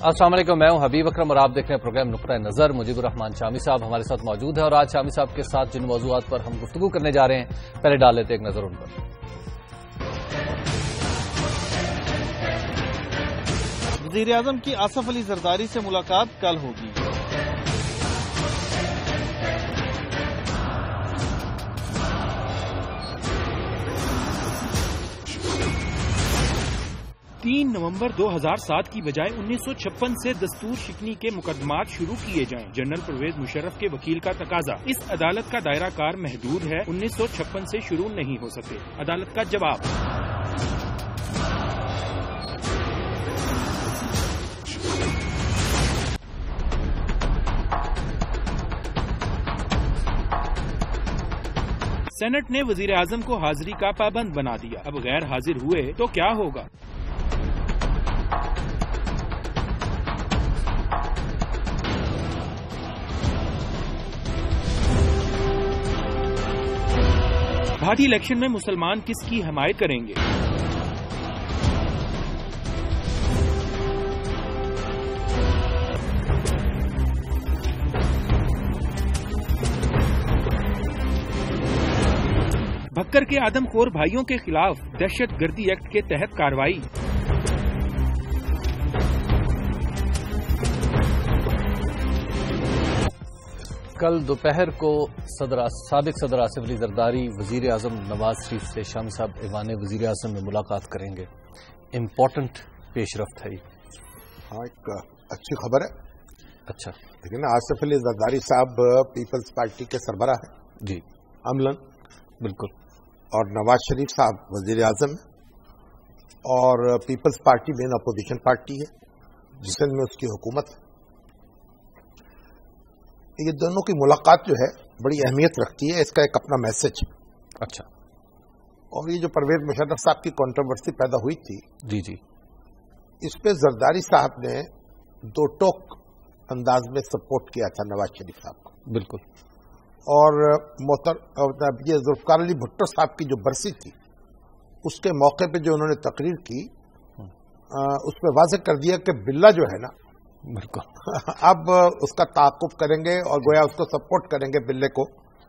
السلام علیکم، میں ہوں حبیب اکرم اور آپ دیکھ رہے ہیں پروگرام نقطۂ نظر۔ مجیب الرحمان شامی صاحب ہمارے ساتھ موجود ہیں اور آج شامی صاحب کے ساتھ جن موضوعات پر ہم گفتگو کرنے جا رہے ہیں پہلے ڈال لیتے ہیں ایک نظر ان پر۔ وزیر اعظم کی آصف علی زرداری سے ملاقات کل ہوگی۔ 3 نومبر 2007 کی بجائے 1956 سے دستور شکنی کے مقدمات شروع کیے جائیں، جنرل پرویز مشرف کے وکیل کا تقاضا۔ اس عدالت کا دائرہ کار محدود ہے، 1956 سے شروع نہیں ہو سکتے۔ عدالت کا جواب۔ سینٹ نے وزیر اعظم کو حاضری کا پابند بنا دیا، اب غیر حاضر ہوئے تو کیا ہوگا؟ بھارتی الیکشن میں مسلمان کس کی حمایت کریں گے؟ بھکر کے آدم خور بھائیوں کے خلاف دہشت گردی ایکٹ کے تحت کارروائی۔ کل دوپہر کو سابق صدر آصف علی زرداری وزیر اعظم نواز شریف سے شامی صاحب ایوان وزیر اعظم میں ملاقات کریں گے۔ امپورٹنٹ پیش رفت ہے یہ۔ ہاں، ایک اچھی خبر ہے۔ اچھا، لیکن آصف علی زرداری صاحب پیپلز پارٹی کے سربراہ ہیں جی عملاً، بالکل، اور نواز شریف صاحب وزیر اعظم ہیں، اور پیپلز پارٹی مین اپوزیشن پارٹی ہے جس میں اس کی حکومت ہے۔ یہ دونوں کی ملاقات جو ہے بڑی اہمیت رکھتی ہے، اس کا ایک اپنا میسج ہے۔ اچھا، اور یہ جو پرویز مشرف صاحب کی کنٹروورسی پیدا ہوئی تھی، جی جی، اس پہ زرداری صاحب نے دو ٹوک انداز میں سپورٹ کیا تھا نواز شریف صاحب کو، بالکل، اور یہ ذوالفقار علی بھٹو صاحب کی جو برسی تھی اس کے موقع پہ جو انہوں نے تقریر کی، اس پہ واضح کر دیا کہ بلّہ جو ہے نا، بالکل، اب اس کا تعاقب کریں گے اور گویا اس کو سپورٹ کریں گے بلّے کو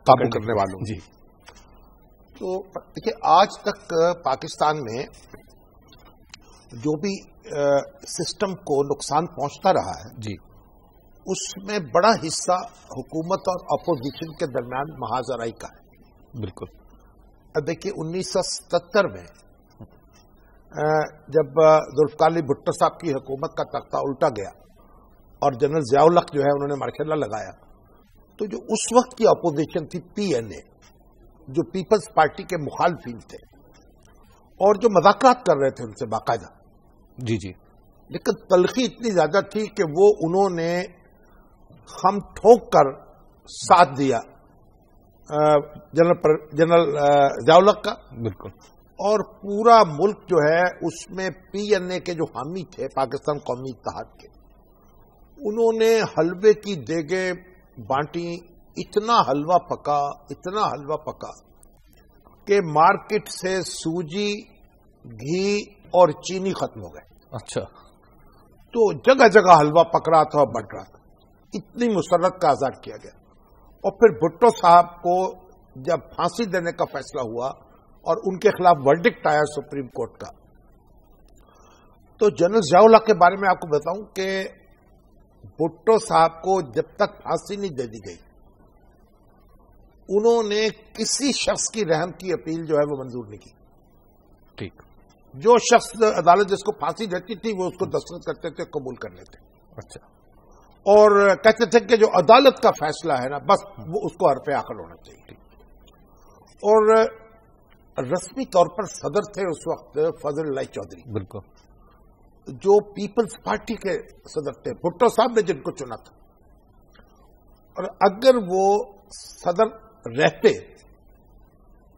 قابو کرنے والوں جی۔ تو دیکھیے، آج تک پاکستان میں جو بھی سسٹم کو نقصان پہنچتا رہا ہے، جی، اس میں بڑا حصہ حکومت اور اپوزیشن کے درمیان محاذ آرائی کا ہے۔ بالکل۔ اب دیکھیے 1977 میں جب ذوالفقار علی بھٹو صاحب کی حکومت کا تختہ الٹا گیا اور جنرل ضیاء الحق جو ہے انہوں نے مارشل لا لگایا، تو جو اس وقت کی اپوزیشن تھی پی این اے، جو پیپلز پارٹی کے مخالفین تھے اور جو مذاکرات کر رہے تھے ان سے باقاعدہ، جی جی، لیکن تلخی اتنی زیادہ تھی کہ وہ انہوں نے ہم ٹھوک کر ساتھ دیا جنرل ضیاء الحق کا، بالکل، اور پورا ملک جو ہے اس میں پی این اے کے جو حامی تھے پاکستان قومی اتحاد کے، انہوں نے حلوے کی دیگیں بانٹی، اتنا حلوہ پکا کہ مارکیٹ سے سوجی، گھی اور چینی ختم ہو گئے۔ اچھا، تو جگہ جگہ حلوہ پک رہا تھا اور بٹ رہا تھا، اتنی مسرت کا اظہار کیا گیا۔ اور پھر بھٹو صاحب کو جب پھانسی دینے کا فیصلہ ہوا اور ان کے خلاف ورڈکٹ آیا سپریم کورٹ کا، تو جنرل ضیاء الحق کے بارے میں آپ کو بتاؤں کہ بھٹو صاحب کو جب تک پھانسی نہیں دے دی گئی، انہوں نے کسی شخص کی رحم کی اپیل جو ہے وہ منظور نہیں کی۔ ٹھیک، جو شخص عدالت جس کو پھانسی دیتی تھی وہ اس کو دستخط کرتے تھے، قبول کر لیتے۔ اچھا، اور کہتے تھے کہ جو عدالت کا فیصلہ ہے نا، بس وہ اس کو حرف آخر ہونا چاہیے۔ اور رسمی طور پر صدر تھے اس وقت فضل اللہ چودھری، بالکل، جو پیپلز پارٹی کے صدر تھے، بھٹو صاحب نے جن کو چنا تھا۔ اور اگر وہ صدر رہتے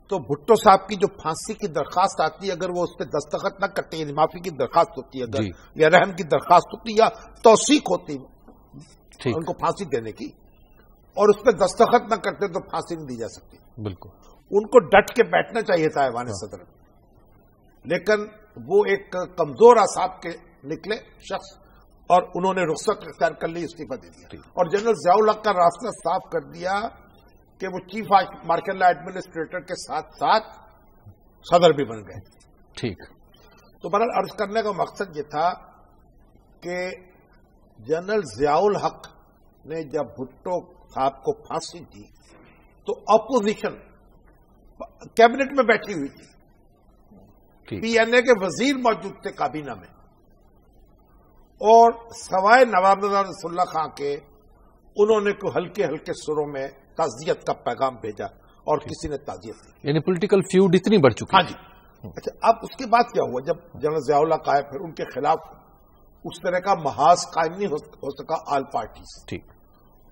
تو بھٹو صاحب کی جو پھانسی کی درخواست آتی، اگر وہ اس پہ دستخط نہ کرتے، یعنی معافی کی درخواست ہوتی اگر، یا رحم کی درخواست ہوتی یا توثیق ہوتی ان کو پھانسی دینے کی، اور اس پہ دستخط نہ کرتے تو پھانسی نہیں دی جا سکتی۔ بالکل، ان کو ڈٹ کے بیٹھنا چاہیے تھا ایوان صدر، لیکن وہ ایک کمزور اعصاب کے نکلے شخص، اور انہوں نے رخصت اختیار کر لی, استعفا دے دیا, اور جنرل ضیاء الحق کا راستہ صاف کر دیا کہ وہ چیف مارشل لا ایڈمنسٹریٹر کے ساتھ ساتھ صدر بھی بن گئے. ٹھیک. تو بہرحال عرض کرنے کا مقصد یہ تھا کہ جنرل ضیاء الحق نے جب بھٹو صاحب کو پھانسی دی تو اپوزیشن کیبنٹ میں بیٹھی ہوئی تھی, پی این اے کے وزیر موجود تھے کابینہ میں, اور سوائے نواب رسول اللہ خان کے انہوں نے کوئی ہلکے ہلکے سروں میں تعزیت کا پیغام بھیجا اور کسی نے تعزیت نہیں. یعنی پولیٹیکل فیوڈ اتنی بڑھ چکی. ہاں جی. اچھا, اب اس کے بعد کیا ہوا؟ جب جنرل ضیاء الحق آئے پھر ان کے خلاف اس طرح کا محاذ قائم نہیں ہو سکا آل پارٹیز. ٹھیک.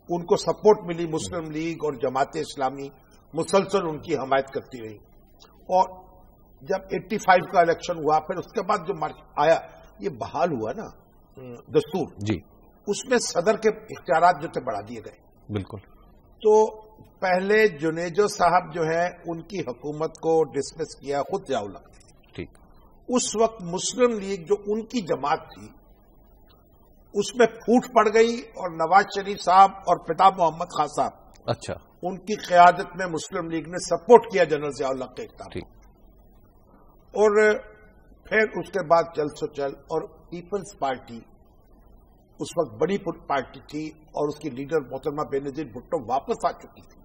ان کو سپورٹ ملی, مسلم لیگ اور جماعت اسلامی مسلسل ان کی حمایت کرتی رہی, اور جب 85 کا الیکشن ہوا پھر اس کے بعد جو مارچ آیا, یہ بحال ہوا نا دستور جی, اس میں صدر کے اختیارات جو تھے بڑھا دیے گئے. بالکل. تو پہلے جنیجو صاحب جو ہے ان کی حکومت کو ڈسمس کیا خود ضیاء الحق نے. ٹھیک. اس وقت مسلم لیگ جو ان کی جماعت تھی اس میں پھوٹ پڑ گئی, اور نواز شریف صاحب اور پتا محمد خان صاحب, اچھا, ان کی قیادت میں مسلم لیگ نے سپورٹ کیا جنرل ضیاء الحق کے اقدام. ٹھیک. اور پھر اس کے بعد چل سو چل, اور پیپلز پارٹی اس وقت بڑی پارٹی تھی اور اس کی لیڈر محترمہ بینظیر بھٹو واپس آ چکی تھی,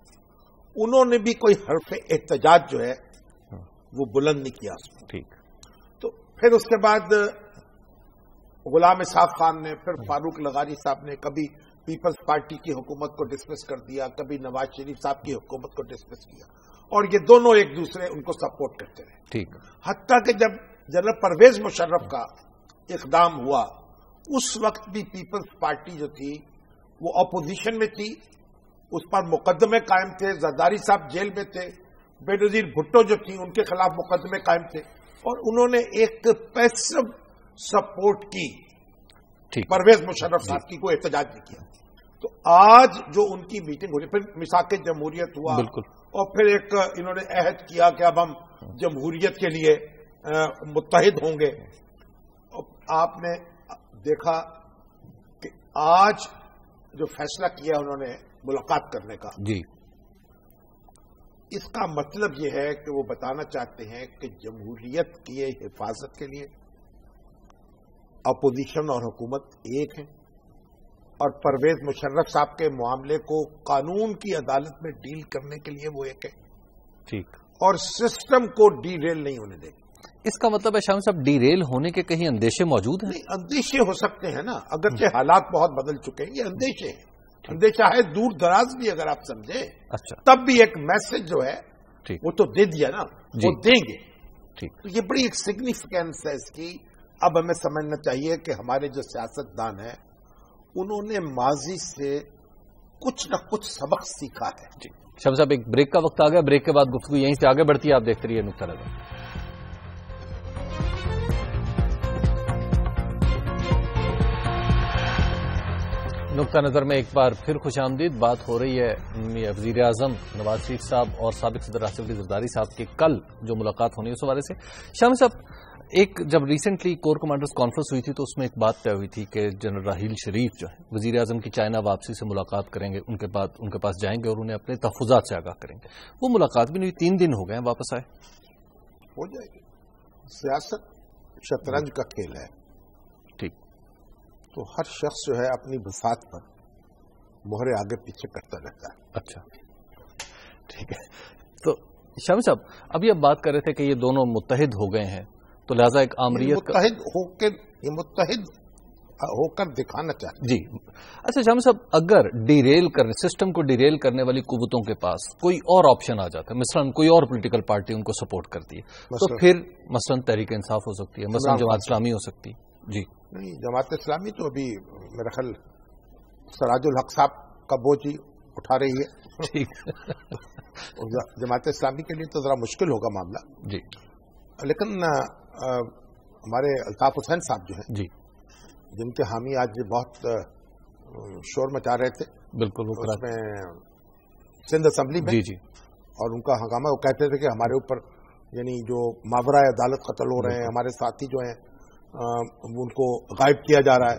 انہوں نے بھی کوئی حرف احتجاج جو ہے وہ بلند نہیں کیا اس میں. ٹھیک. تو پھر اس کے بعد غلام اسحاق خان نے, پھر فاروق لغاری صاحب نے کبھی پیپلز پارٹی کی حکومت کو ڈسمس کر دیا, کبھی نواز شریف صاحب کی حکومت کو ڈسمس کیا, اور یہ دونوں ایک دوسرے ان کو سپورٹ کرتے رہے. ٹھیک. حتیٰ کہ جب جنرل پرویز مشرف کا اقدام ہوا اس وقت بھی پیپلز پارٹی جو تھی وہ اپوزیشن میں تھی, اس پر مقدمے قائم تھے, زرداری صاحب جیل میں تھے, بینظیر بھٹو جو تھی ان کے خلاف مقدمے قائم تھے, اور انہوں نے ایک پیسو سپورٹ کی پرویز مشرف صاحب کی, کوئی احتجاج نہیں کیا. تو آج جو ان کی میٹنگ ہو رہی, پھر میثاق جمہوریت ہوا, بالکل, اور پھر ایک انہوں نے عہد کیا کہ اب ہم جمہوریت کے لیے متحد ہوں گے. آپ نے دیکھا کہ آج جو فیصلہ کیا انہوں نے ملاقات کرنے کا, جی, اس کا مطلب یہ ہے کہ وہ بتانا چاہتے ہیں کہ جمہوریت کی حفاظت کے لیے اپوزیشن اور حکومت ایک ہیں, اور پرویز مشرف صاحب کے معاملے کو قانون کی عدالت میں ڈیل کرنے کے لیے وہ ایک ہے. ٹھیک. اور سسٹم کو ڈی ریل نہیں ہونے دیں گے. اس کا مطلب ہے شاہ صاحب ڈی ریل ہونے کے کہیں اندیشے موجود ہیں؟ نہیں, اندیشے ہو سکتے ہیں نا, اگرچہ حالات بہت بدل چکے ہیں, یہ اندیشے ہیں. اندیشہ ہے دور دراز بھی اگر آپ سمجھیں. اچھا. تب بھی ایک میسج جو ہے وہ تو دے دیا نا, وہ دیں گے. ٹھیک. تو یہ بڑی ایک سگنیفیکینس ہے اس کی. اب ہمیں سمجھنا چاہیے کہ ہمارے جو سیاستدان ہیں انہوں نے ماضی سے کچھ نہ کچھ سبق سیکھا ہے. جی شاہ صاحب, ایک بریک کا وقت آ گیا, بریک کے بعد گفتگو یہیں سے آگے بڑھتی ہے. آپ دیکھتے رہیے نقطہ نظر. نقطہ نظر میں ایک بار پھر خوش آمدید. بات ہو رہی ہے وزیر اعظم نواز شریف صاحب اور سابق صدر آصف علی زرداری صاحب کی کل جو ملاقات ہونی ہے اس حوالے سے. شاہ صاحب, ایک جب ریسنٹلی کور کمانڈرز کانفرنس ہوئی تھی تو اس میں ایک بات طے ہوئی تھی کہ جنرل راحیل شریف جو ہے وزیر اعظم کی چائنا واپسی سے ملاقات کریں گے, ان کے پاس جائیں گے اور انہیں اپنے تحفظات سے آگاہ کریں گے. وہ ملاقات بھی نہیں ہوئی, 3 دن ہو گئے ہیں, واپس آئے. ہو جائے گی. سیاست شطرنج کا کھیل ہے. ٹھیک. تو ہر شخص جو ہے اپنی بساط پر مہرے آگے پیچھے کرتا رہتا ہے. اچھا ٹھیک ہے. تو شامی صاحب, ابھی آپ بات کر رہے تھے کہ یہ دونوں متحد ہو گئے ہیں, تو لہذا ایک آمریت متحد ہو کر دکھانا چاہتے. جی اچھا شامی صاحب, اگر ڈیریل کرنے سسٹم کو ڈیریل کرنے والی قوتوں کے پاس کوئی اور آپشن آ جاتا ہے, مثلا کوئی اور پولیٹیکل پارٹی ان کو سپورٹ کرتی ہے, تو پھر مثلا تحریک انصاف ہو سکتی ہے, مثلا جماعت اسلامی ہو سکتی ہے. جی نہیں, جماعت اسلامی تو ابھی میرا خیال سراج الحق صاحب کا بوجھ ہی اٹھا رہی ہے. ٹھیک. جماعت اسلامی کے لیے تو ذرا مشکل ہوگا معاملہ. جی لیکن ہمارے الطاف حسین صاحب جو ہیں, جی, جن کے حامی آج بہت شور مچا رہے تھے, بالکل اس میں سندھ اسمبلی میں, جی جی, اور ان کا ہنگامہ, وہ کہتے تھے کہ ہمارے اوپر یعنی جو ماورائے عدالت قتل ہو رہے ہیں, ہمارے ساتھی جو ہیں ان کو غائب کیا جا رہا ہے.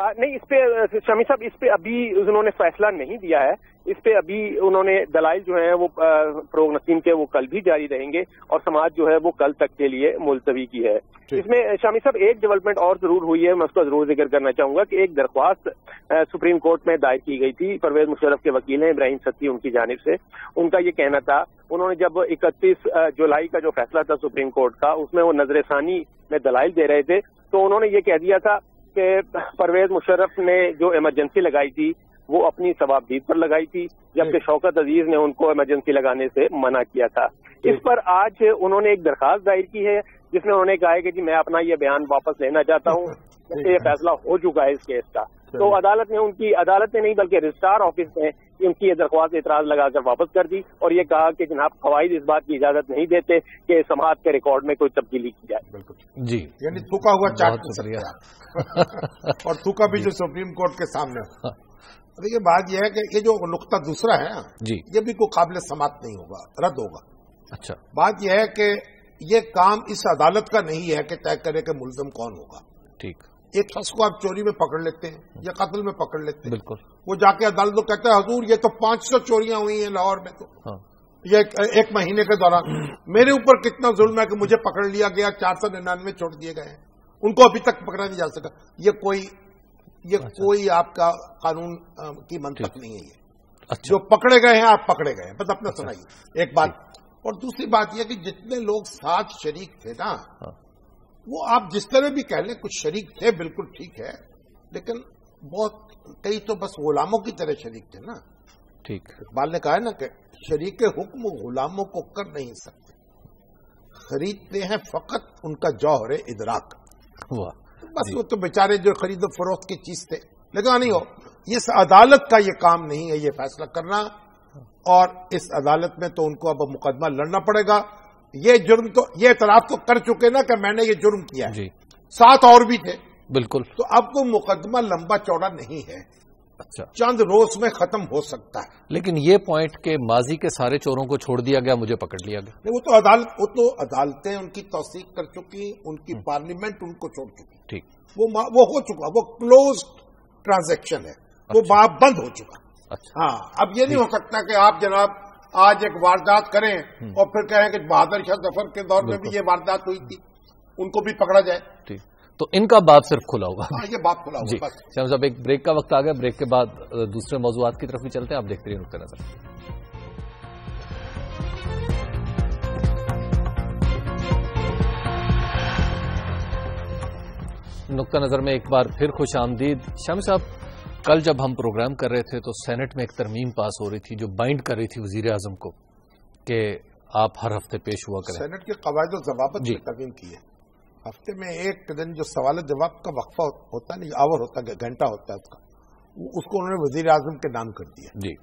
نہیں، اس پہ شامی صاحب اس پہ ابھی انہوں نے فیصلہ نہیں دیا ہے. اس پہ ابھی انہوں نے دلائل جو ہیں وہ فروغ نسیم کے وہ کل بھی جاری رہیں گے اور سماعت جو ہے وہ کل تک کے لیے ملتوی کی ہے. اس میں شامی صاحب ایک ڈیولپمنٹ اور ضرور ہوئی ہے، میں اس کا ضرور ذکر کرنا چاہوں گا کہ ایک درخواست سپریم کورٹ میں دائر کی گئی تھی. پرویز مشرف کے وکیل ہیں ابراہیم ستی، ان کی جانب سے ان کا یہ کہنا تھا، انہوں نے جب 31 جولائی کا جو فیصلہ تھا سپریم کورٹ کا، اس میں وہ نظر ثانی میں دلائل دے رہے تھے، تو انہوں نے یہ کہہ دیا تھا کہ پرویز مشرف نے جو ایمرجنسی لگائی تھی وہ اپنی ثوابدید پر لگائی تھی، جبکہ شوکت عزیز نے ان کو ایمرجنسی لگانے سے منع کیا تھا. اس پر آج انہوں نے ایک درخواست دائر کی ہے جس میں انہوں نے کہا ہے کہ جی میں اپنا یہ بیان واپس لینا چاہتا ہوں، یہ فیصلہ ہو چکا ہے اس کیس کا. تو عدالت نے نہیں بلکہ رجسٹرار آفس نے ان کی یہ درخواست اعتراض لگا کر واپس کر دی اور یہ کہا کہ جناب قواعد اس بات کی اجازت نہیں دیتے کہ سماعت کے ریکارڈ میں کوئی تبدیلی کی جائے. بالکل جی، یعنی تھوکا ہوا چاٹ اور تھوکا بھی جو سپریم کورٹ کے سامنے. یہ بات یہ ہے کہ یہ جو نقطہ دوسرا ہے جی، یہ بھی کوئی قابل سماعت نہیں ہوگا، رد ہوگا. اچھا، بات یہ ہے کہ یہ کام اس عدالت کا نہیں ہے کہ طے کرے کہ ملزم کون ہوگا. ٹھیک، ایک شخص کو آپ چوری میں پکڑ لیتے ہیں یا قتل میں پکڑ لیتے ہیں، بالکل، وہ جا کے عدالت کو کہتا ہے حضور یہ تو 500 چوریاں ہوئی ہیں لاہور میں، تو یہ ایک مہینے کے دوران میرے اوپر کتنا ظلم ہے کہ مجھے پکڑ لیا گیا، 499 چھوڑ دیے گئے ہیں، ان کو ابھی تک پکڑا نہیں جا سکا. یہ کوئی آپ کا قانون کی منطق نہیں ہے. یہ جو پکڑے گئے ہیں آپ پکڑے گئے ہیں، بس اپنا سنائیے ایک بات. اور دوسری بات یہ کہ جتنے لوگ ساتھ شریک تھے نا، وہ آپ جس طرح بھی کہہ لیں کچھ شریک تھے، بالکل ٹھیک ہے، لیکن بہت کئی تو بس غلاموں کی طرح شریک تھے نا. ٹھیک، اقبال نے کہا ہے نا کہ شریک حکم غلاموں کو کر نہیں سکتے، خریدتے ہیں فقط ان کا جوہر ادراک. بس وہ تو بیچارے جو خرید و فروخت کی چیز تھے، لیکن نہیں ہو. اس عدالت کا یہ کام نہیں ہے یہ فیصلہ کرنا، اور اس عدالت میں تو ان کو اب مقدمہ لڑنا پڑے گا. یہ جرم تو یہ اعتراف تو کر چکے نا کہ میں نے یہ جرم کیا ہے، 7 اور بھی تھے، بالکل. تو اب وہ مقدمہ لمبا چوڑا نہیں ہے، اچھا چند روز میں ختم ہو سکتا ہے. لیکن یہ پوائنٹ کہ ماضی کے سارے چوروں کو چھوڑ دیا گیا، مجھے پکڑ لیا گیا، وہ تو عدالتیں ان کی توثیق کر چکی، ان کی پارلیمنٹ ان کو چھوڑ چکی. ٹھیک، وہ ہو چکا، وہ کلوز ٹرانزیکشن ہے، وہ باب بند ہو چکا. ہاں، اب یہ نہیں ہو سکتا کہ آپ جناب آج ایک واردات کریں اور پھر کہیں کہ بہادر شاہ ظفر کے دور میں بھی یہ واردات ہوئی تھی، ان کو بھی پکڑا جائے. ٹھیک، تو ان کا باب صرف کھلا ہوگا. یہ باب کھلا ہوگا. جی شاہ صاحب، ایک بریک کا وقت آ گیا، بریک کے بعد دوسرے موضوعات کی طرف بھی چلتے ہیں. آپ دیکھتے رہیے نقطہ نظر. نقطہ نظر میں ایک بار پھر خوش آمدید. شامی صاحب، کل جب ہم پروگرام کر رہے تھے تو سینٹ میں ایک ترمیم پاس ہو رہی تھی جو بائنڈ کر رہی تھی وزیر اعظم کو کہ آپ ہر ہفتے پیش ہوا کریں. سینٹ کے قواعد و ضوابط کی ترمیم کی ہے. ہفتے میں ایک دن جو سوال جواب کا وقفہ ہوتا ہے نا، آور ہوتا ہے، گھنٹہ ہوتا ہے اس کو انہوں نے وزیر اعظم کے نام کر دیا. جی،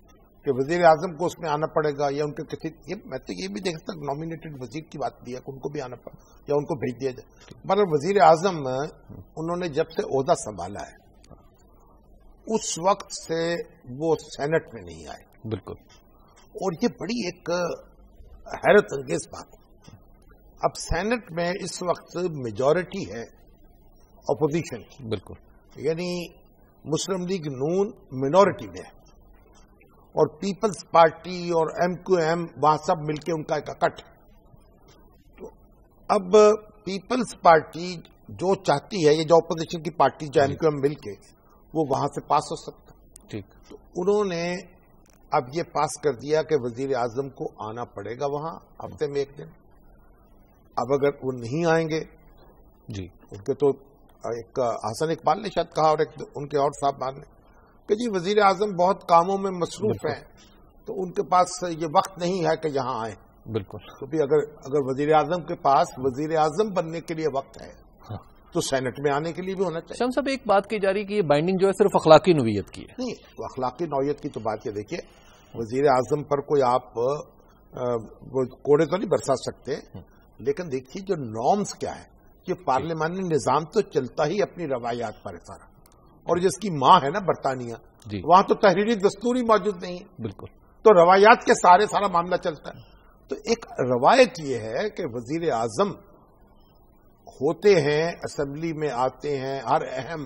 کہ وزیر اعظم کو اس میں آنا پڑے گا یا ان کے کسی، میں تو یہ بھی دیکھ سکتا نامینیٹڈ وزیر کی بات کی ہے کہ ان کو بھی آنا پڑے یا ان کو بھیج دیا جائے. مگر وزیر اعظم انہوں نے جب سے عہدہ سنبھالا ہے اس وقت سے وہ سینٹ میں نہیں آئے. بالکل. اور یہ بڑی ایک حیرت انگیز بات. اب سینٹ میں اس وقت میجورٹی ہے اپوزیشن کی. بالکل. یعنی مسلم لیگ نون منورٹی میں ہے اور پیپلز پارٹی اور MQM وہاں سب مل کے ان کا ایک اکٹھ. تو اب پیپلز پارٹی جو چاہتی ہے، یہ جو اپوزیشن کی پارٹی جو MQM مل کے، وہ وہاں سے پاس ہو سکتا. ٹھیک. تو انہوں نے اب یہ پاس کر دیا کہ وزیر اعظم کو آنا پڑے گا وہاں ہفتے میں ایک دن. اب اگر وہ نہیں آئیں گے، جی، ان کے تو ایک حسن اقبال نے شاید کہا اور ایک ان کے اور صاحبان نے کہ جی وزیر اعظم بہت کاموں میں مصروف ہیں تو ان کے پاس یہ وقت نہیں ہے کہ یہاں آئیں. بالکل. تو بھی اگر وزیر اعظم کے پاس وزیر اعظم بننے کے لیے وقت ہے تو سینٹ میں آنے کے لیے بھی ہونا چاہیے. شام صاحب، ایک بات کی جا رہی کہ یہ بائنڈنگ جو ہے صرف اخلاقی نوعیت کی ہے. نہیں، اخلاقی نوعیت کی تو بات یہ دیکھیے، وزیر اعظم پر کوئی آپ کوڑے تو نہیں برسا سکتے، لیکن دیکھیے جو نارمز کیا ہے، یہ پارلیمانی نظام تو چلتا ہی اپنی روایات پر ہے سارا. اور جس کی ماں ہے نا برطانیہ، وہاں تو تحریری دستور ہی موجود نہیں ہے. بالکل. تو روایات کے سارا معاملہ چلتا ہے. تو ایک روایت یہ ہے کہ وزیر اعظم ہوتے ہیں، اسمبلی میں آتے ہیں، ہر اہم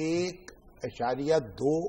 1.2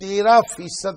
13%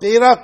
13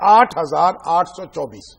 8,824।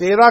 13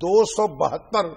272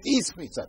30%,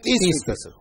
30%,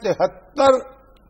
73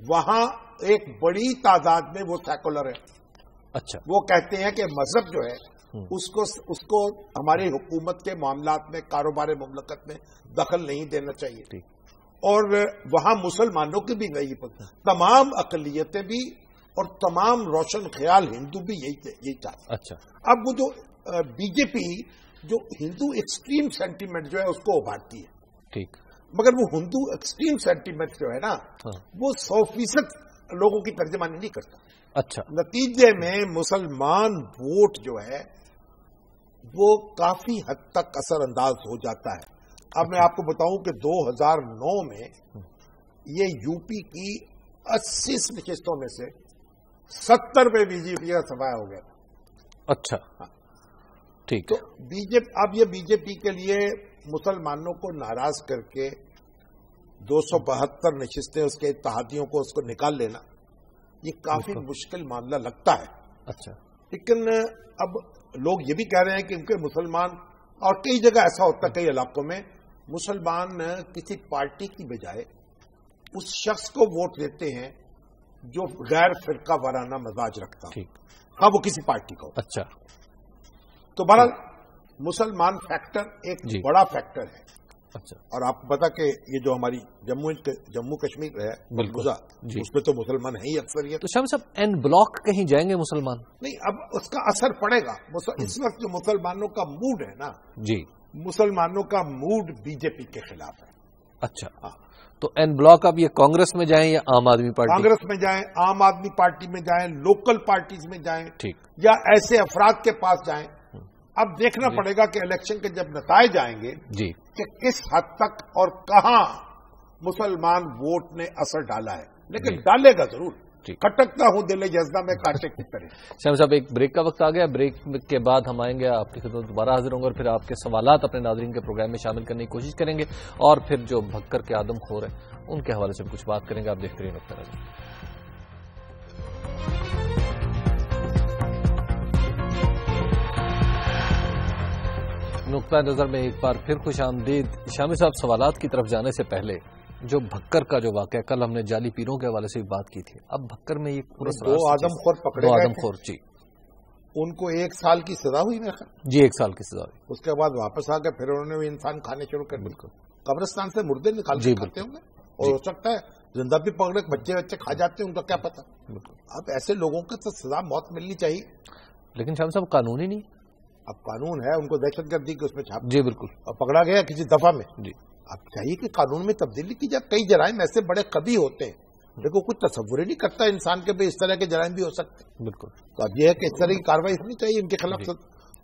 وہاں ایک بڑی تعداد میں وہ سیکولر ہے. اچھا. وہ کہتے ہیں کہ مذہب جو ہے اس کو ہماری حکومت کے معاملات میں، کاروبار مملکت میں دخل نہیں دینا چاہیے. اور وہاں مسلمانوں کی بھی وہی تمام اقلیتیں بھی اور تمام روشن خیال ہندو بھی یہی چاہتے. اچھا. اب وہ جو بی جے پی جو ہندو ایکسٹریم سینٹیمنٹ جو ہے اس کو ابھارتی ہے. ٹھیک. مگر وہ ہندو ایکسٹریم سینٹیمنٹ جو ہے نا وہ 100% لوگوں کی ترجمانی نہیں کرتا. اچھا. نتیجے میں مسلمان ووٹ جو ہے وہ کافی حد تک اثر انداز ہو جاتا ہے. اب میں آپ کو بتاؤں کہ 2009 میں یہ یو پی کی 80 نشستوں میں سے 70 پہ بی جے پی کا صفایا ہو گیا. اچھا. ٹھیک. تو اب یہ بی جے پی کے لیے مسلمانوں کو ناراض کر کے 272 نشستیں اس کے اتحادیوں کو اس کو نکال لینا یہ کافی مشکل معاملہ لگتا ہے. اچھا. لیکن اب لوگ یہ بھی کہہ رہے ہیں کہ ان کے مسلمان، اور کئی جگہ ایسا ہوتا ہے کئی علاقوں میں مسلمان کسی پارٹی کی بجائے اس شخص کو ووٹ دیتے ہیں جو غیر فرقہ وارانہ مزاج رکھتا ہے، ہاں وہ کسی پارٹی کو. اچھا. تو بہرحال مسلمان فیکٹر ایک بڑا فیکٹر ہے. اچھا. اور آپ کو پتا کہ یہ جو ہماری جموں کشمیر ہے ملبوزہ اس میں تو مسلمان ہیں ہی اکثریت. تو شاہ صاحب این بلاک کہیں جائیں گے مسلمان؟ نہیں، اب اس کا اثر پڑے گا. اس وقت جو مسلمانوں کا موڈ ہے نا جی، مسلمانوں کا موڈ بی جے پی کے خلاف ہے. اچھا. تو این بلاک اب یہ کانگریس میں جائیں یا عام آدمی پارٹی؟ کانگریس میں جائیں، عام آدمی پارٹی میں جائیں، لوکل پارٹیز میں جائیں، ٹھیک، یا ایسے افراد کے پاس جائیں. اب دیکھنا پڑے گا کہ الیکشن کے جب نتائج آئیں گے جی کہ کس حد تک اور کہاں مسلمان ووٹ نے اثر ڈالا ہے. لیکن ڈالے گا ضرور. کھٹکتا ہوں دل جذبہ میں کانٹے کی طرح. شاہ صاحب ایک بریک کا وقت آ گیا. بریک کے بعد ہم آئیں گے، آپ کی خدمت دوبارہ حاضر ہوں گے اور پھر آپ کے سوالات اپنے ناظرین کے پروگرام میں شامل کرنے کی کوشش کریں گے اور پھر جو بھکر کے آدم خور ہیں ان کے حوالے سے بھی کچھ بات کریں گے. آپ دیکھتے رہیے نقطہ نظر. نقطہ نظر میں ایک بار پھر خوش آمدید. شامی صاحب، سوالات کی طرف جانے سے پہلے جو بھکر کا جو واقعہ، کل ہم نے جعلی پیروں کے حوالے سے بھی بات کی تھی، اب بھکر میں یہ پورا دو آدم خور پکڑے گئے تھے. جی، ان کو 1 سال کی سزا ہوئی میرے خیال. جی 1 سال کی سزا ہوئی. اس کے بعد واپس آ گئے، پھر انہوں نے بھی انسان کھانے شروع کر. بالکل قبرستان سے مردے نکال کے کھاتے ہوں گے، اور ہو سکتا ہے زندہ بھی پکڑے بچے کھا جاتے ہیں، ان کا کیا پتا. اب ایسے لوگوں کو تو سزا موت ملنی چاہیے. لیکن شاہ صاحب قانون ہی نہیں. اب قانون ہے، ان کو دہشت گردی کے اس میں چھاپ. جی بالکل. اور پکڑا گیا کسی دفعہ میں. جی اب چاہیے کہ قانون میں تبدیلی کی جائے. کئی جرائم ایسے بڑے کبھی ہوتے ہیں دیکھو کچھ تصور ہی نہیں کرتا انسان کے بھی اس طرح کے جرائم بھی ہو سکتے ہیں. بالکل. تو اب یہ ہے کہ اس طرح کی کاروائی ہونی چاہیے ان کے خلاف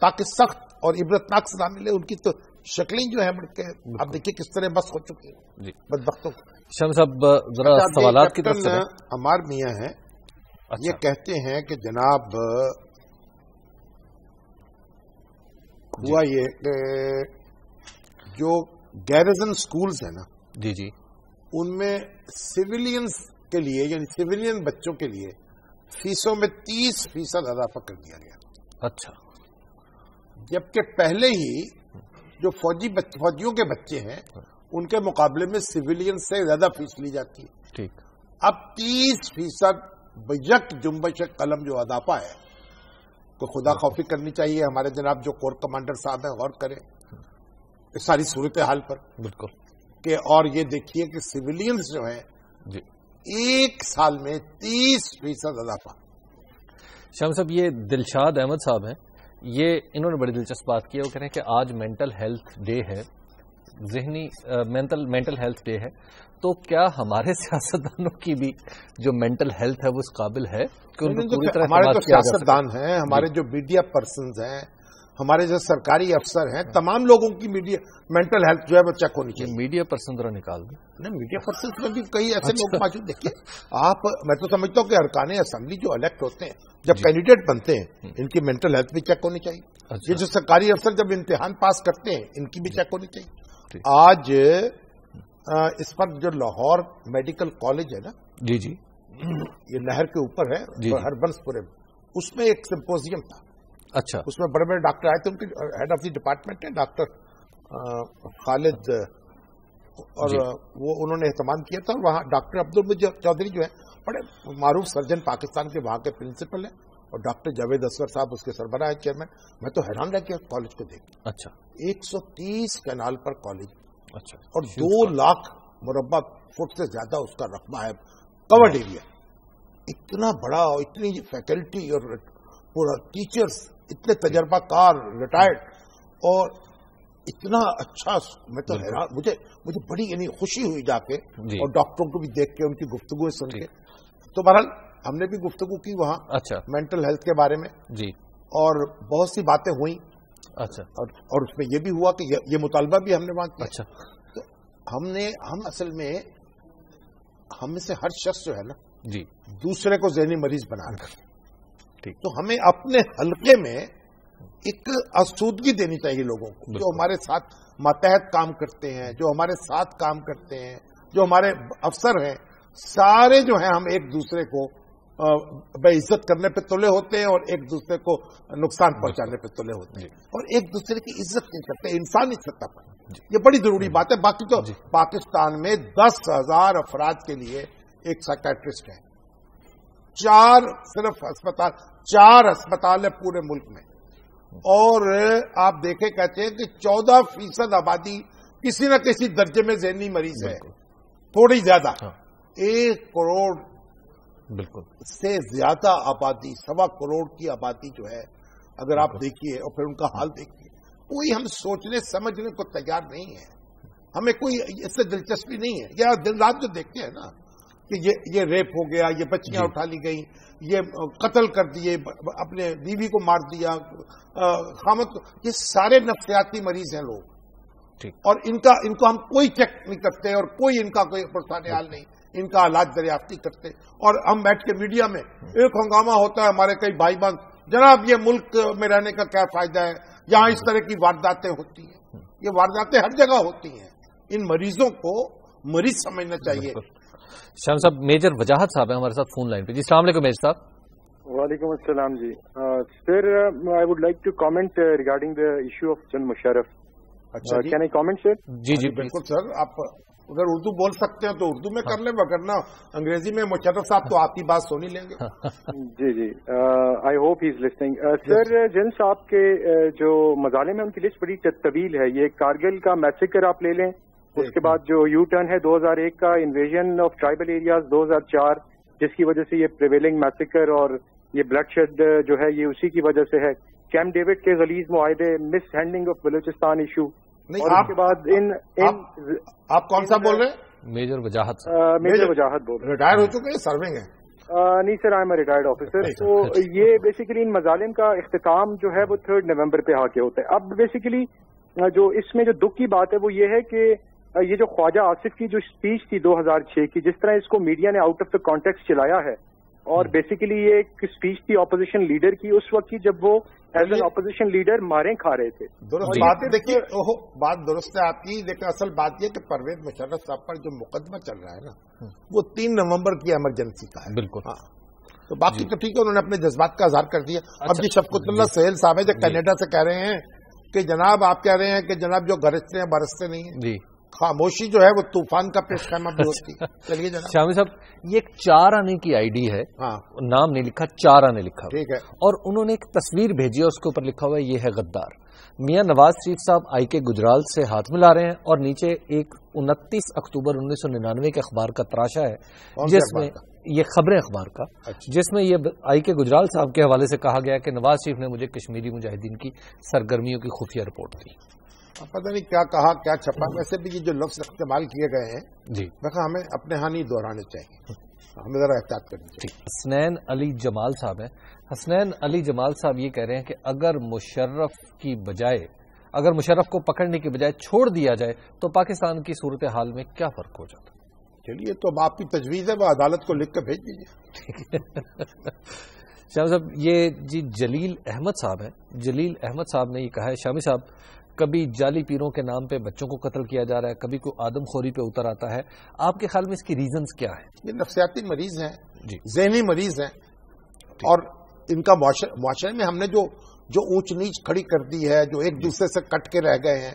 تاکہ سخت اور عبرتناک سزا ملے. ان کی تو شکلیں جو ہے بڑھ کے اب دیکھیے کس طرح بس ہو چکی ہیں بدبختوں کو. شاہ صاحب ذرا سوالات کی طرف سے ہمار میاں ہیں یہ کہتے ہیں کہ جناب ہوا یہ کہ جو گیرزن سکولز ہیں نا، جی جی، ان میں سویلینز کے لیے یعنی سویلین بچوں کے لیے فیسوں میں 30% اضافہ کر دیا گیا. اچھا. جبکہ پہلے ہی جو فوجیوں کے بچے ہیں ان کے مقابلے میں سویلین سے زیادہ فیس لی جاتی ہے. ٹھیک. اب 30% یک جنبش قلم جو اضافہ ہے تو خدا خوفی کرنی چاہیے. ہمارے جناب جو کور کمانڈر صاحب ہیں غور کریں اس ساری صورتحال پر. بالکل. کہ اور یہ دیکھیے کہ سویلینز جو ہیں جی 1 سال میں 30% اضافہ. شام صاحب یہ دلشاد احمد صاحب ہیں، یہ انہوں نے بڑی دلچسپ بات کی ہے. وہ کہہ رہے ہیں کہ آج مینٹل ہیلتھ ڈے ہے، ذہنی مینٹل ہیلتھ ڈے ہے، تو کیا ہمارے سیاستدانوں کی بھی جو مینٹل ہیلتھ ہے وہ اس قابل ہے کہ ان کو پوری طرح ہمارے جو سیاستدان ہیں، ہمارے جو میڈیا پرسنز ہیں، ہمارے جو سرکاری افسر ہیں، تمام لوگوں کی مینٹل ہیلتھ جو ہے وہ چیک ہونی چاہیے. میڈیا پرسن ذرا نکال دیں. نہیں، میڈیا پرسنز میں بھی کئی ایسے لوگ موجود. دیکھیے آپ، میں تو سمجھتا ہوں کہ ارکان اسمبلی جو الیکٹ ہوتے ہیں جب کینڈیڈیٹ بنتے ہیں ان کی مینٹل ہیلتھ بھی چیک ہونی چاہیے. یہ جو سرکاری افسر جب امتحان پاس کرتے ہیں ان کی بھی چیک ہونی چاہیے. آج اس پر جو لاہور میڈیکل کالج ہے نا، جی جی، یہ نہر کے اوپر ہے ہربنس پورے میں، اس میں ایک سمپوزیم تھا. اچھا. اس میں بڑے بڑے ڈاکٹر آئے تھے. ان کے ہیڈ آف دی ڈپارٹمنٹ ہے ڈاکٹر خالد اور وہ انہوں نے اہتمام کیا تھا. اور وہاں ڈاکٹر عبدالمجید چودھری جو ہے بڑے معروف سرجن پاکستان کے وہاں کے پرنسپل ہیں, اور ڈاکٹر جاوید اصغر صاحب اس کے سربراہ چیئرمین. میں تو حیران رہ گیا کالج کو دیکھ. اچھا 130 کینال پر کالج, اچھا, اور 2 لاکھ مربع فٹ سے زیادہ اس کا رقبہ ہے, کورڈ ایریا. اتنا بڑا, اتنی فیکلٹی اور پورا ٹیچرز اتنے تجربہ کار ریٹائرڈ, اور اتنا اچھا. میں تو حیران, مجھے بڑی یعنی خوشی ہوئی جا کے, اور ڈاکٹروں کو بھی دیکھ کے, ان کی گفتگو سن کے. تو بہرحال ہم نے بھی گفتگو کی وہاں اچھا مینٹل ہیلتھ کے بارے میں جی, اور بہت سی باتیں ہوئیں. اچھا, اور اس میں یہ بھی ہوا کہ یہ مطالبہ بھی ہم نے وہاں کیا. اچھا, تو ہم اصل میں ہم میں سے ہر شخص جو ہے نا جی, دوسرے کو ذہنی مریض بنا کر, ٹھیک, تو ہمیں اپنے حلقے میں ایک آسودگی دینی چاہیے لوگوں کو, جو ہمارے ساتھ ماتحت کام کرتے ہیں, جو ہمارے ساتھ کام کرتے ہیں, جو ہمارے افسر ہیں, سارے جو ہیں ہم ایک دوسرے کو بے عزت کرنے پہ تلے ہوتے ہیں, اور ایک دوسرے کو نقصان پہنچانے پہ تلے ہوتے ہیں, اور ایک دوسرے کی عزت نہیں کرتے انسانی سطح پر. یہ بڑی ضروری بات ہے. باقی تو پاکستان میں 10,000 افراد کے لیے ایک سائیکیٹرسٹ ہے, 4 صرف ہسپتال, 4 ہسپتال ہے پورے ملک میں, اور آپ دیکھیں کہتے ہیں کہ 14% آبادی کسی نہ کسی درجے میں ذہنی مریض ہے, تھوڑی زیادہ. 1 کروڑ بالکل سے زیادہ آبادی, 1.25 کروڑ کی آبادی جو ہے, اگر آپ دیکھیے اور پھر ان کا حال دیکھیے, کوئی ہم سوچنے سمجھنے کو تیار نہیں ہے. ہمیں کوئی اس سے دلچسپی نہیں ہے. یا دن رات جو دیکھتے ہیں نا کہ یہ ریپ ہو گیا, یہ بچیاں اٹھا لی گئیں, یہ قتل کر دیے, اپنے بیوی کو مار دیا, خامد, یہ سارے نفسیاتی مریض ہیں لوگ, اور ان کو ہم کوئی چیک نہیں کرتے, اور کوئی ان کا کوئی پرسان حال نہیں, ان کا علاج دریافت نہیں کرتے. اور ہم بیٹھ کے میڈیا میں ایک ہنگامہ ہوتا ہے, ہمارے کئی بھائی بہن, جناب یہ ملک میں رہنے کا کیا فائدہ ہے, یہاں اس طرح کی وارداتیں ہوتی ہیں. یہ وارداتیں ہر جگہ ہوتی ہیں. ان مریضوں کو مریض سمجھنا چاہیے. شام صاحب, میجر وجاہت صاحب ہیں ہمارے ساتھ فون لائن پہ. جی السلام علیکم میجر صاحب. وعلیکم السلام جی. Sir I would like to comment regarding the issue of gen Musharraf. اچھا, کین آئی کامنٹ سر؟ جی جی بالکل سر, آپ اگر اردو بول سکتے ہیں تو اردو میں کر لیں, وگرنہ انگریزی میں مشرف صاحب تو آپ کی بات سن ہی لیں گے. جی جی, I hope he is listening. سر جن صاحب کے جو مظالم ہیں ان کی لسٹ بڑی طویل ہے. یہ کارگل کا میسیکر آپ لے لیں, اس کے بعد جو یو ٹرن ہے 2001 کا, انویژن آف ٹرائبل ایریاز 2004, جس کی وجہ سے یہ پریویلنگ میسیکر اور یہ بلڈ شیڈ جو ہے یہ اسی کی وجہ سے ہے. کیمپ ڈیوڈ کے غلیظ معاہدے, مس ہینڈلنگ آف بلوچستان ایشو, اور اس کے بعد آپ کون سا بول رہے ہیں؟ میجر وجاہت. میجر وجاہت بول رہے ہیں. ریٹائر ہو چکے ہیں, سرونگ ہیں؟ نہیں sir, I am a retired officer. تو یہ بیسیکلی ان مظالم کا اختتام جو ہے وہ 3 نومبر پہ آ کے ہوتا ہے. اب بیسیکلی جو اس میں جو دکھ کی بات ہے وہ یہ ہے کہ یہ جو خواجہ آصف کی جو اسپیچ تھی 2006 کی, جس طرح اس کو میڈیا نے آؤٹ آف دا کانٹیکسٹ چلایا ہے, اور بیسیکلی یہ ایک اسپیچ تھی اپوزیشن لیڈر کی اس وقت کی جب وہ ایز این اپوزیشن لیڈر ماریں کھا رہے تھے. درست بات دیکھیے, بات درست ہے آپ کی, لیکن اصل بات یہ کہ پرویز مشرف صاحب پر جو مقدمہ چل رہا ہے نا وہ 3 نومبر کی ایمرجنسی کا ہے. بالکل. ہاں, تو باقی تو ٹھیک ہے, انہوں نے اپنے جذبات کا اظہار کر دیا. اب جی شفقت اللہ سہیل صاحب ہے جو کینیڈا سے کہہ رہے ہیں کہ جناب آپ کہہ رہے ہیں کہ جناب جو گرجتے ہیں برستے نہیں ہیں. جی, خاموشی جو ہے وہ طوفان کا پیش خیمہ بھی ہوتی ہے. چلیے جناب. شامی صاحب, یہ ایک 4 آنے کی آئی ڈی ہے, نام نہیں لکھا, 4 آنے لکھا. ٹھیک ہے. اور انہوں نے ایک تصویر بھیجی ہے, اس کے اوپر لکھا ہوا ہے یہ ہے غدار. میاں نواز شریف صاحب آئی کے گجرال سے ہاتھ ملا رہے ہیں, اور نیچے ایک 29 اکتوبر 1999 کے اخبار کا تراشا ہے, جس میں یہ خبریں اخبار کا, جس میں یہ آئی کے گجرال صاحب کے حوالے سے کہا گیا کہ نواز شریف نے مجھے کشمیری مجاہدین کی سرگرمیوں کی خفیہ رپورٹ دی. پتہ نہیں کیا کہا کیا چھپا. ویسے بھی یہ جو لفظ استعمال کیے گئے ہیں جی, ہمیں اپنے ہاں نہیں دہرانے چاہیے, ہمیں ذرا احتیاط کرنی چاہیے. حسنین علی جمال صاحب ہیں. حسنین علی جمال صاحب یہ کہہ رہے ہیں کہ اگر مشرف کو پکڑنے کی بجائے چھوڑ دیا جائے تو پاکستان کی صورتحال میں کیا فرق ہو جاتا؟ چلیے, تو آپ کی تجویز ہے, وہ عدالت کو لکھ کے بھیج دیجیے. شامی صاحب, یہ جی جلیل احمد صاحب ہیں. جلیل احمد صاحب نے یہ کہا ہے, شامی صاحب کبھی جعلی پیروں کے نام پہ بچوں کو قتل کیا جا رہا ہے, کبھی کوئی آدم خوری پہ اتر آتا ہے, آپ کے خیال میں اس کی ریزنز کیا ہے؟ یہ نفسیاتی مریض ہیں جی, ذہنی مریض ہیں, اور ان کا معاشرے میں ہم نے جو اونچ نیچ کھڑی کر دی ہے, جو ایک دوسرے سے کٹ کے رہ گئے ہیں,